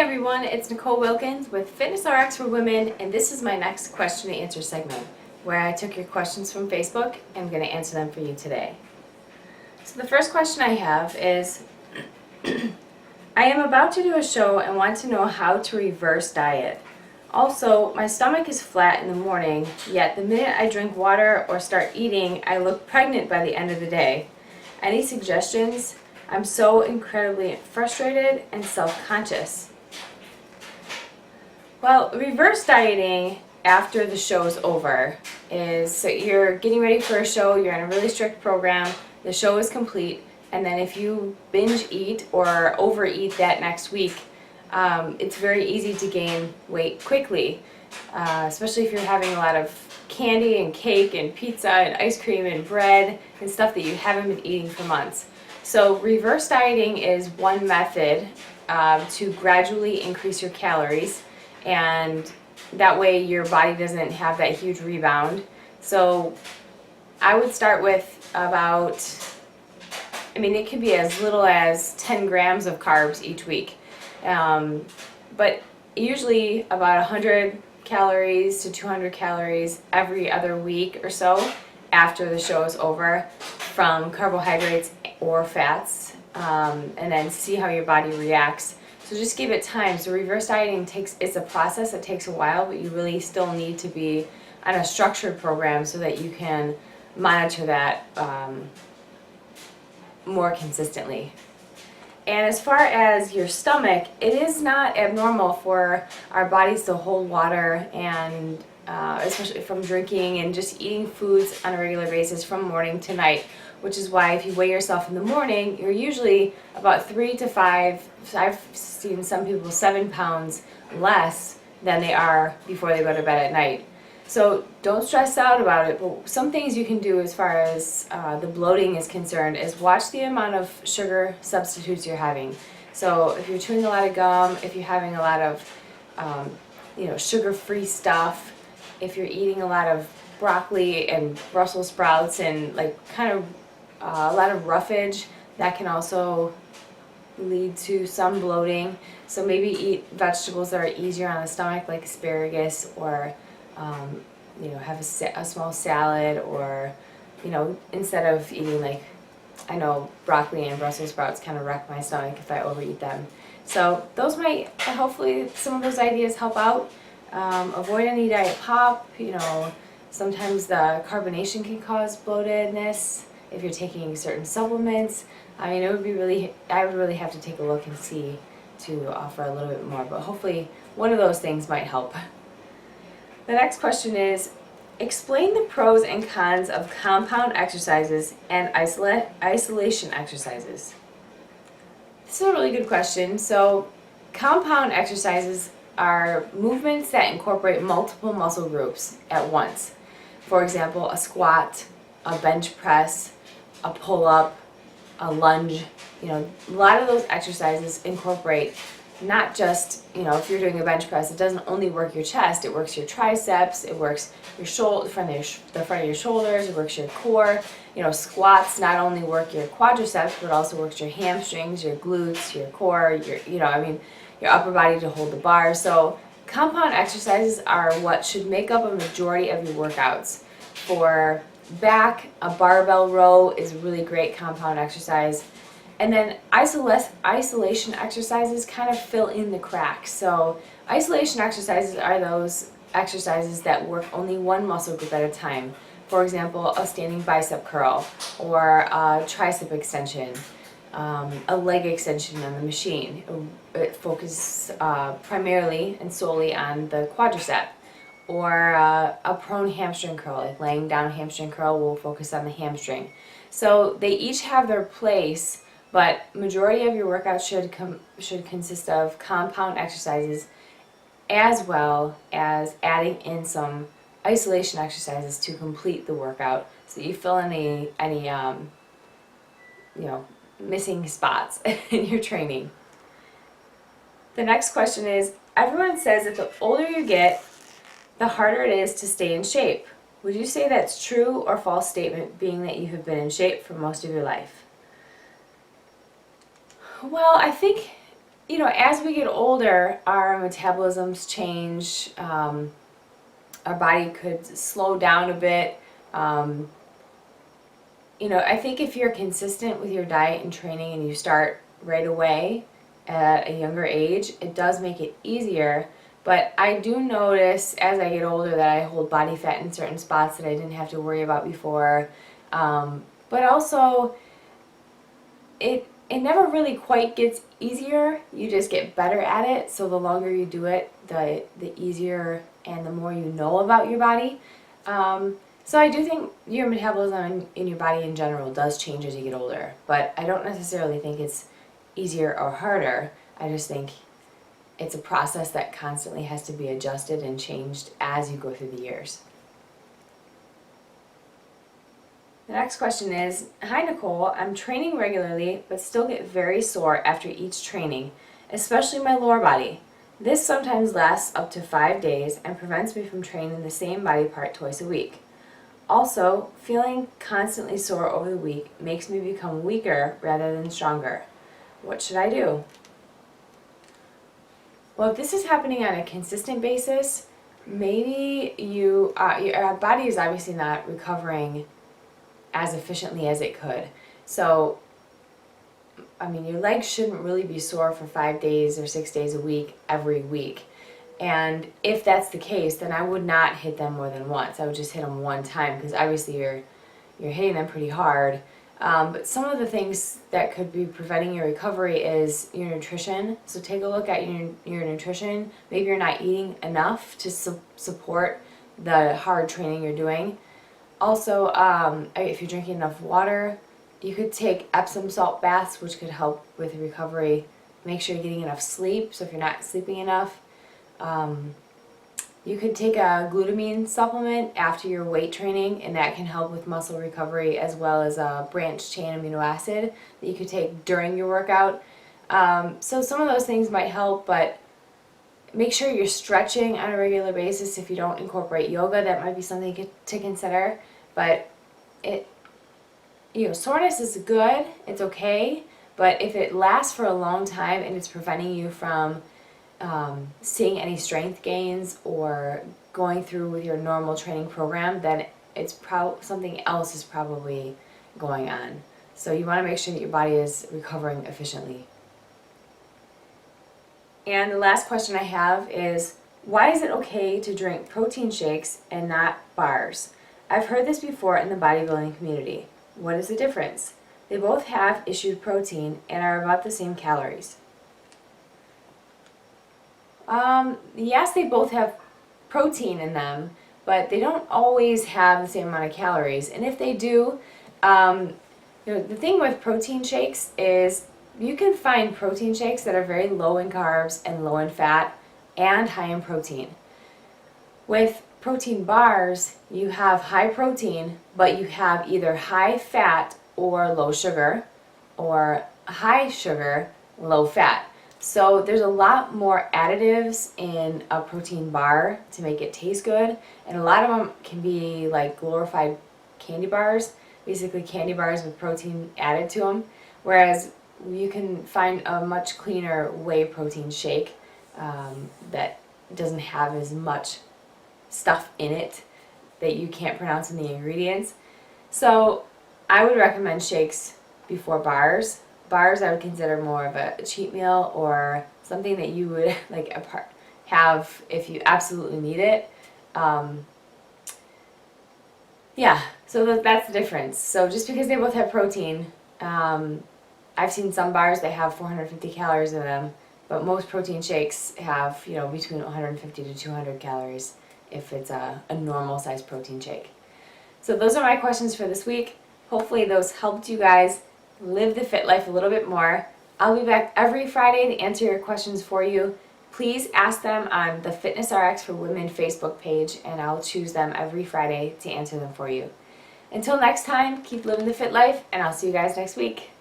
everyone, it's Nicole Wilkins with FitnessRx for Women, and this is my next question and answer segment where I took your questions from Facebook and I'm going to answer them for you today. So the first question I have is, I am about to do a show and want to know how to reverse diet. Also, my stomach is flat in the morning, yet the minute I drink water or start eating, I look pregnant by the end of the day. Any suggestions? I'm so incredibly frustrated and self-conscious. Well, reverse dieting after the show is over is, so you're getting ready for a show, you're in a really strict program, the show is complete, and then if you binge eat or overeat that next week, it's very easy to gain weight quickly, especially if you're having a lot of candy and cake and pizza and ice cream and bread and stuff that you haven't been eating for months. So reverse dieting is one method to gradually increase your calories, and that way your body doesn't have that huge rebound. So I would start with about, it could be as little as 10 grams of carbs each week, but usually about 100 calories to 200 calories every other week or so after the show is over from carbohydrates or fats, and then see how your body reacts. So just give it time. So reverse dieting it's a process that takes a while, but you really still need to be on a structured program so that you can monitor that more consistently. And as far as your stomach, it is not abnormal for our bodies to hold water, and especially from drinking and just eating foods on a regular basis from morning to night, which is why if you weigh yourself in the morning, you're usually about 3 to 5, I've seen some people 7 pounds less than they are before they go to bed at night. So don't stress out about it, but some things you can do as far as the bloating is concerned is watch the amount of sugar substitutes you're having. So if you're chewing a lot of gum, if you're having a lot of sugar-free stuff, if you're eating a lot of broccoli and Brussels sprouts and a lot of roughage, that can also lead to some bloating. So maybe eat vegetables that are easier on the stomach, like asparagus, or have a small salad, or instead of eating, I know broccoli and Brussels sprouts kind of wreck my stomach if I overeat them. So those hopefully some of those ideas help out. Avoid any diet pop. Sometimes the carbonation can cause bloatedness if you're taking certain supplements. I would really have to take a look and see to offer a little bit more, but hopefully one of those things might help. The next question is, explain the pros and cons of compound exercises and isolation exercises. This is a really good question. So compound exercises are movements that incorporate multiple muscle groups at once. For example, a squat, a bench press, a pull-up, a lunge. A lot of those exercises incorporate not just, if you're doing a bench press, it doesn't only work your chest, it works your triceps, it works your the front of your shoulders, it works your core. Squats not only work your quadriceps, but also works your hamstrings, your glutes, your core, your upper body to hold the bar. So compound exercises are what should make up a majority of your workouts. For back, a barbell row is a really great compound exercise. And then isolation exercises kind of fill in the cracks. So isolation exercises are those exercises that work only one muscle group at a time. For example, a standing bicep curl, or a tricep extension, a leg extension on the machine. It focuses primarily and solely on the quadricep. Or a prone hamstring curl, like laying down hamstring curl will focus on the hamstring. So they each have their place, but majority of your workout should consist of compound exercises, as well as adding in some isolation exercises to complete the workout, so you fill in any missing spots in your training. The next question is, everyone says that the older you get, the harder it is to stay in shape. Would you say that's true or false statement, being that you have been in shape for most of your life? Well, I think as we get older, our metabolisms change. Our body could slow down a bit. I think if you're consistent with your diet and training and you start right away at a younger age, it does make it easier. But I do notice as I get older that I hold body fat in certain spots that I didn't have to worry about before. But also, it never really quite gets easier. You just get better at it. So the longer you do it, the easier and the more you know about your body. So I do think your metabolism in your body in general does change as you get older. But I don't necessarily think it's easier or harder. I just think it's a process that constantly has to be adjusted and changed as you go through the years. The next question is, hi Nicole, I'm training regularly but still get very sore after each training, especially my lower body. This sometimes lasts up to 5 days and prevents me from training the same body part twice a week. Also, feeling constantly sore over the week makes me become weaker rather than stronger. What should I do? Well, if this is happening on a consistent basis, maybe your body is obviously not recovering as efficiently as it could. So, your legs shouldn't really be sore for 5 days or 6 days a week every week. And if that's the case, then I would not hit them more than once. I would just hit them one time because obviously you're hitting them pretty hard. But some of the things that could be preventing your recovery is your nutrition. So take a look at your nutrition. Maybe you're not eating enough to support the hard training you're doing. Also, if you're drinking enough water, you could take Epsom salt baths, which could help with recovery. Make sure you're getting enough sleep. So if you're not sleeping enough, you could take a glutamine supplement after your weight training, and that can help with muscle recovery, as well as a branched chain amino acid that you could take during your workout. So some of those things might help, but make sure you're stretching on a regular basis. If you don't incorporate yoga, that might be something to consider. But soreness is good, it's okay, but if it lasts for a long time and it's preventing you from seeing any strength gains or going through with your normal training program, then it's something else is probably going on. So you want to make sure that your body is recovering efficiently. And the last question I have is, why is it okay to drink protein shakes and not bars? I've heard this before in the bodybuilding community. What is the difference? They both have issued protein and are about the same calories. Yes, they both have protein in them, but they don't always have the same amount of calories. And if they do, the thing with protein shakes is you can find protein shakes that are very low in carbs and low in fat and high in protein. With protein bars, you have high protein, but you have either high fat or low sugar, or high sugar, low fat. So there's a lot more additives in a protein bar to make it taste good, and a lot of them can be like glorified candy bars, basically candy bars with protein added to them, whereas you can find a much cleaner whey protein shake that doesn't have as much stuff in it that you can't pronounce in the ingredients. So I would recommend shakes before bars. Bars I would consider more of a cheat meal or something that you would have if you absolutely need it. So that's the difference. So just because they both have protein, I've seen some bars that have 450 calories in them, but most protein shakes have between 150 to 200 calories if it's a normal size protein shake. So those are my questions for this week. Hopefully those helped you guys live the fit life a little bit more. I'll be back every Friday to answer your questions for you. Please ask them on the FitnessRx for Women Facebook page, and I'll choose them every Friday to answer them for you. Until next time, keep living the fit life, and I'll see you guys next week.